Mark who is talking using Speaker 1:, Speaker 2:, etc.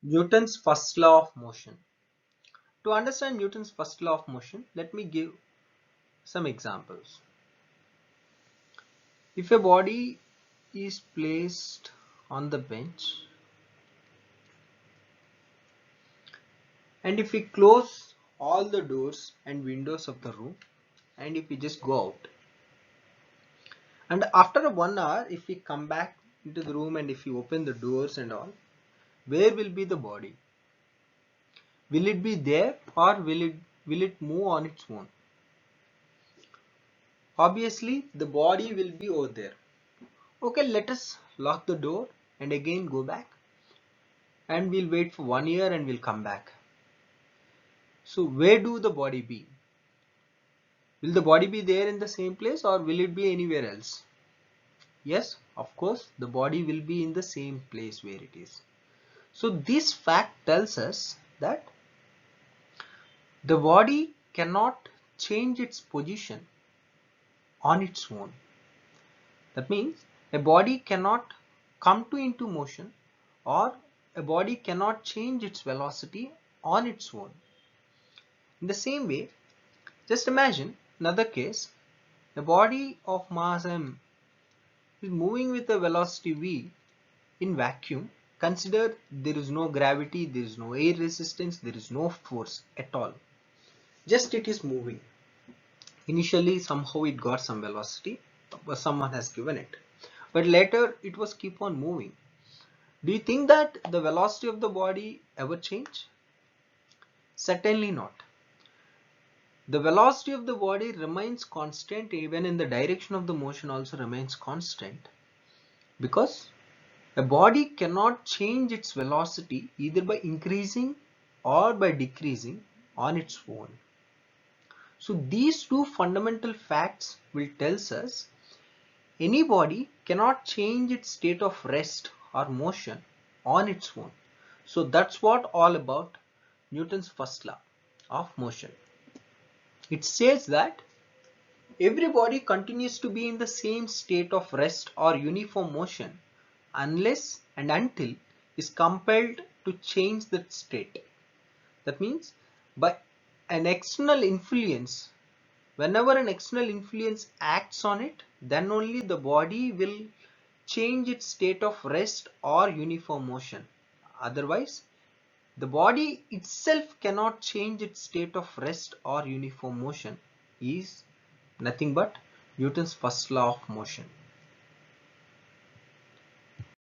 Speaker 1: Newton's first law of motion. To understand Newton's first law of motion, let me give some examples. If a body is placed on the bench and if we close all the doors and windows of the room and if we just go out, and after 1 hour if we come back into the room and if we open the doors and all, where will be the body? Will it be there or will it move on its own? Obviously the body will be over there. Okay, let us lock the door and again go back and we'll wait for 1 year and we'll come back. So where do the body be? Will the body be there in the same place or will it be anywhere else? Yes, of course, the body will be in the same place where it is. So this fact tells us that the body cannot change its position on its own. That means a body cannot come to into motion or a body cannot change its velocity on its own. In the same way, just imagine another case. A body of mass m is moving with a velocity v in vacuum. Consider there is no gravity, there is no air resistance, there is no force at all. Just it is moving. Initially somehow it got some velocity, someone has given it, but later it was keep on moving. Do you think that the velocity of the body ever change? Certainly not. The velocity of the body remains constant, even in the direction of the motion also remains constant, because a body cannot change its velocity either by increasing or by decreasing on its own. So these two fundamental facts will tell us any body cannot change its state of rest or motion on its own. So that's what all about Newton's first law of motion. It says that every body continues to be in the same state of rest or uniform motion unless and until is compelled to change that state. That means by an external influence, whenever an external influence acts on it, then only the body will change its state of rest or uniform motion. Otherwise, the body itself cannot change its state of rest or uniform motion, is nothing but Newton's first law of motion.